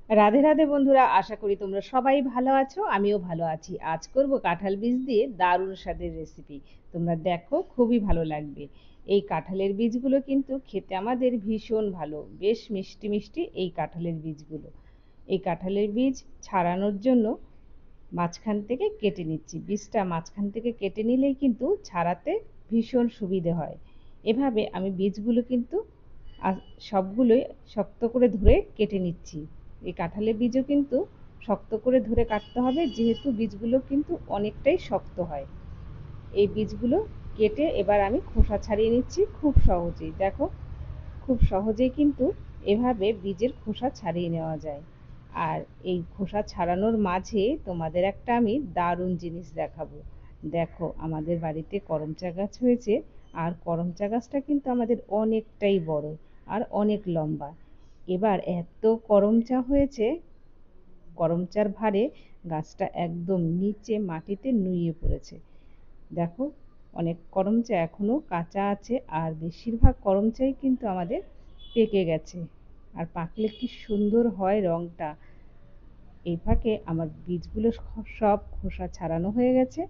রাধে রাধে বন্ধুরা, আশা করি তোমরা সবাই ভালো আছো। আমিও ভালো আছি। আজ করব কাঁঠাল বীজ দিয়ে দারুণ স্বাদের রেসিপি। তোমরা দেখো, খুবই ভালো লাগবে। এই কাঁঠালের বীজগুলো কিন্তু খেতে আমাদের ভীষণ ভালো, বেশ মিষ্টি মিষ্টি এই কাঁঠালের বীজগুলো। এই কাঁঠালের বীজ ছাড়ানোর জন্য মাঝখান থেকে কেটে নিচ্ছি। বীজটা মাঝখান থেকে কেটে নিলেই কিন্তু ছাড়াতে ভীষণ সুবিধে হয়। এভাবে আমি বীজগুলো কিন্তু সবগুলোই শক্ত করে ধরে কেটে নিচ্ছি। এই কাঁঠালের বীজও কিন্তু শক্ত করে ধরে কাটতে হবে, যেহেতু বীজগুলো কিন্তু অনেকটাই শক্ত হয়। এই বীজগুলো কেটে এবার আমি খোসা ছাড়িয়ে নিচ্ছি খুব সহজেই। দেখো, খুব সহজেই কিন্তু এভাবে বীজের খোসা ছাড়িয়ে নেওয়া যায়। আর এই খোসা ছাড়ানোর মাঝে তোমাদের একটা আমি দারুণ জিনিস দেখাবো। দেখো, আমাদের বাড়িতে করমচা গাছ হয়েছে, আর করমচা গাছটা কিন্তু আমাদের অনেকটাই বড় আর অনেক লম্বা। এবার এত করমচা হয়েছে, করমচার ভারে গাছটা একদম নিচে মাটিতে নুয়ে পড়েছে। দেখো, অনেক করমচা এখনো কাঁচা আছে, আর বেশিরভাগ করমচাই কিন্তু আমাদের পেকে গেছে। আর পাকলে কি সুন্দর হয় রংটা। এই ফাঁকে আমার বীজগুলো সব খোসা ছাড়ানো হয়ে গেছে।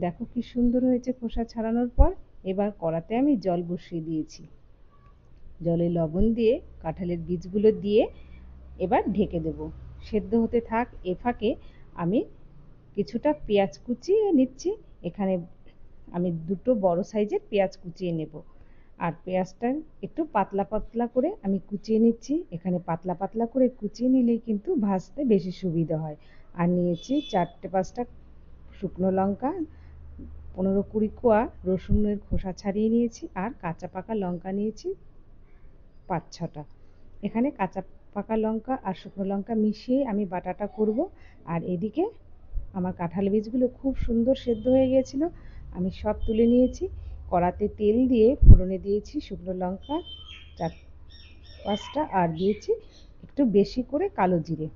দেখো কি সুন্দর হয়েছে খোসা ছাড়ানোর পর। এবার কড়াতে আমি জল বসিয়ে দিয়েছি। জলে লবণ দিয়ে কাঁঠালের বীজগুলো দিয়ে এবার ঢেকে দেব, সেদ্ধ হতে থাক। এ ফাঁকে আমি কিছুটা পেঁয়াজ কুচিয়ে নিচ্ছি। এখানে আমি দুটো বড় সাইজের পেঁয়াজ কুচিয়ে নেব। আর পেঁয়াজটা একটু পাতলা পাতলা করে আমি কুচিয়ে নিচ্ছি। এখানে পাতলা পাতলা করে কুচিয়ে নিলেই কিন্তু ভাজতে বেশি সুবিধা হয়। আর নিয়েছি 4-5টা শুকনো লঙ্কা, 15-20 কোয়া রসুনের খোসা ছাড়িয়ে নিয়েছি, আর কাঁচা পাকা লঙ্কা নিয়েছি 5-6টা। এখানে কাঁচা পাকা লঙ্কা আর শুকনো লঙ্কা মিশিয়ে আমি বাটাটা করব। আর এদিকে আমার কাঁঠাল বীজগুলো খুব সুন্দর সেদ্ধ হয়ে গিয়েছিল, আমি সব তুলে নিয়েছি। কড়াতে তেল দিয়ে ফোড়নে দিয়েছি শুকনো লঙ্কা 4-5টা, আর দিয়েছি একটু বেশি করে কালো জিরে।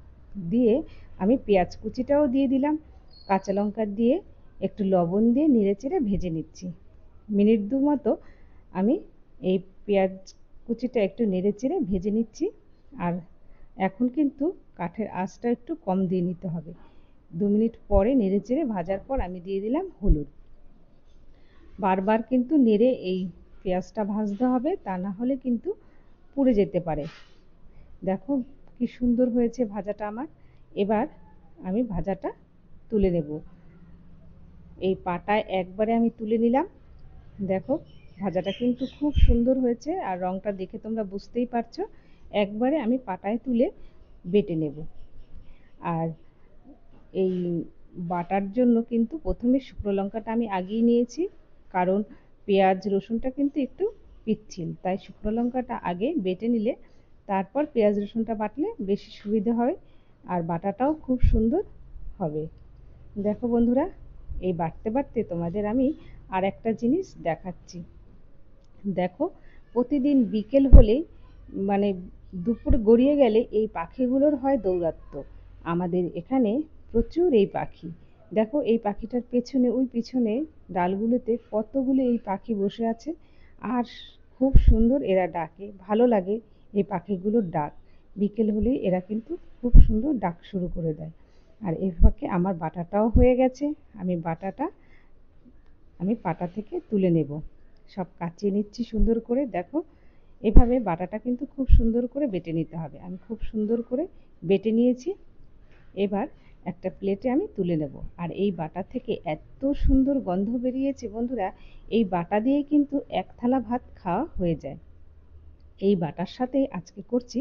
দিয়ে আমি পেঁয়াজ কুচিটাও দিয়ে দিলাম, কাঁচা লঙ্কা দিয়ে একটু লবণ দিয়ে নেড়েচেড়ে ভেজে নিচ্ছি। মিনিট 2 মতো আমি এই পেঁয়াজ কুচিটা একটু নেড়েচেড়ে ভেজে নিচ্ছি। আর এখন কিন্তু কাঠের আঁচটা একটু কম দিয়ে নিতে হবে। 2 মিনিট পরে নেড়েচেড়ে ভাজার পর আমি দিয়ে দিলাম হলুদ। বারবার কিন্তু নেড়ে এই পেঁয়াজটা ভাজতে হবে, তা না হলে কিন্তু পুড়ে যেতে পারে। দেখো কি সুন্দর হয়েছে ভাজাটা আমার। এবার আমি ভাজাটা তুলে নেব। এই পাটায় একবারে আমি তুলে নিলাম। দেখো, ভাজাটা কিন্তু খুব সুন্দর হয়েছে, আর রংটা দেখে তোমরা বুঝতেই পারছো। একবারে আমি পাটায় তুলে বেটে নেব। আর এই বাটার জন্য কিন্তু প্রথমে শুকনো লঙ্কাটা আমি আগেই নিয়েছি, কারণ পেঁয়াজ রসুনটা কিন্তু একটু পিচ্ছিল, তাই শুকনো লঙ্কাটা আগে বেটে নিলে তারপর পেঁয়াজ রসুনটা বাটলে বেশি সুবিধে হয়, আর বাটাটাও খুব সুন্দর হবে। দেখো বন্ধুরা, এই বাটতে বাটতে তোমাদের আমি আর একটা জিনিস দেখাচ্ছি। দেখো, প্রতিদিন বিকেল হলেই মানে দুপুর গড়িয়ে গেলে এই পাখিগুলোর হয় দৌরাত্ম্য। আমাদের এখানে প্রচুর এই পাখি। দেখো, এই পাখিটার পেছনে, ওই পিছনে ডালগুলোতে কতগুলো এই পাখি বসে আছে, আর খুব সুন্দর এরা ডাকে, ভালো লাগে এই পাখিগুলোর ডাক। বিকেল হলেই এরা কিন্তু খুব সুন্দর ডাক শুরু করে দেয়। আর এর ফাঁকে আমার বাটাটাও হয়ে গেছে। আমি পাটা থেকে তুলে নেব, সব কাচিয়ে নিচ্ছি সুন্দর করে। দেখো, এভাবে বাটাটা কিন্তু খুব সুন্দর করে বেটে নিতে হবে। আমি খুব সুন্দর করে বেটে নিয়েছি। এবার একটা প্লেটে আমি তুলে নেব। আর এই বাটা থেকে এত সুন্দর গন্ধ বেরিয়েছে বন্ধুরা, এই বাটা দিয়ে কিন্তু এক থালা ভাত খাওয়া হয়ে যায়। এই বাটার সাথে আজকে করছি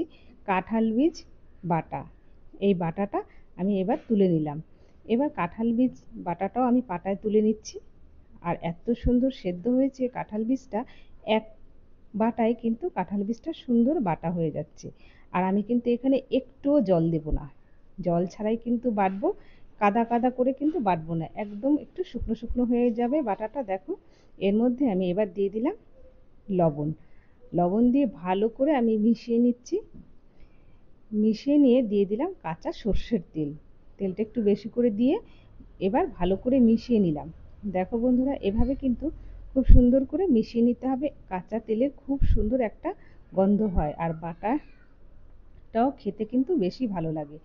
কাঁঠাল বীজ বাটা। এই বাটাটা আমি এবার তুলে নিলাম। এবার কাঁঠাল বীজ বাটাটাও আমি পাটায় তুলে নিচ্ছি। আর এত সুন্দর সেদ্ধ হয়েছে কাঁঠাল বীজটা, এক বাটায় কিন্তু কাঁঠাল বীজটা সুন্দর বাটা হয়ে যাচ্ছে। আর আমি কিন্তু এখানে একটুও জল দেব না, জল ছাড়াই কিন্তু বাটবো। কাদা কাদা করে কিন্তু বাটবো না, একদম একটু শুকনো শুকনো হয়ে যাবে বাটাটা। দেখো, এর মধ্যে আমি এবার দিয়ে দিলাম লবণ। লবণ দিয়ে ভালো করে আমি মিশিয়ে নিচ্ছি। মিশিয়ে নিয়ে দিয়ে দিলাম কাঁচা সর্ষের তেল। তেলটা একটু বেশি করে দিয়ে এবার ভালো করে মিশিয়ে নিলাম। দেখো বন্ধুরা, এভাবে কিন্তু খুব সুন্দর করে মিশিয়ে নিতে হবে। কাঁচা তেলের খুব সুন্দর একটা গন্ধ হয়, আর বাটাটা স্বাদটাও খেতে কিন্তু বেশি ভালো লাগে।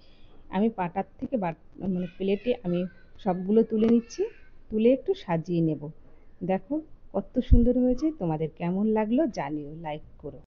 আমি পাটার থেকে মানে প্লেটে আমি সবগুলো তুলে নিচ্ছি, তুলে একটু সাজিয়ে নেব। দেখো কত সুন্দর হয়েছে, তোমাদের কেমন লাগলো জানিও, লাইক করো।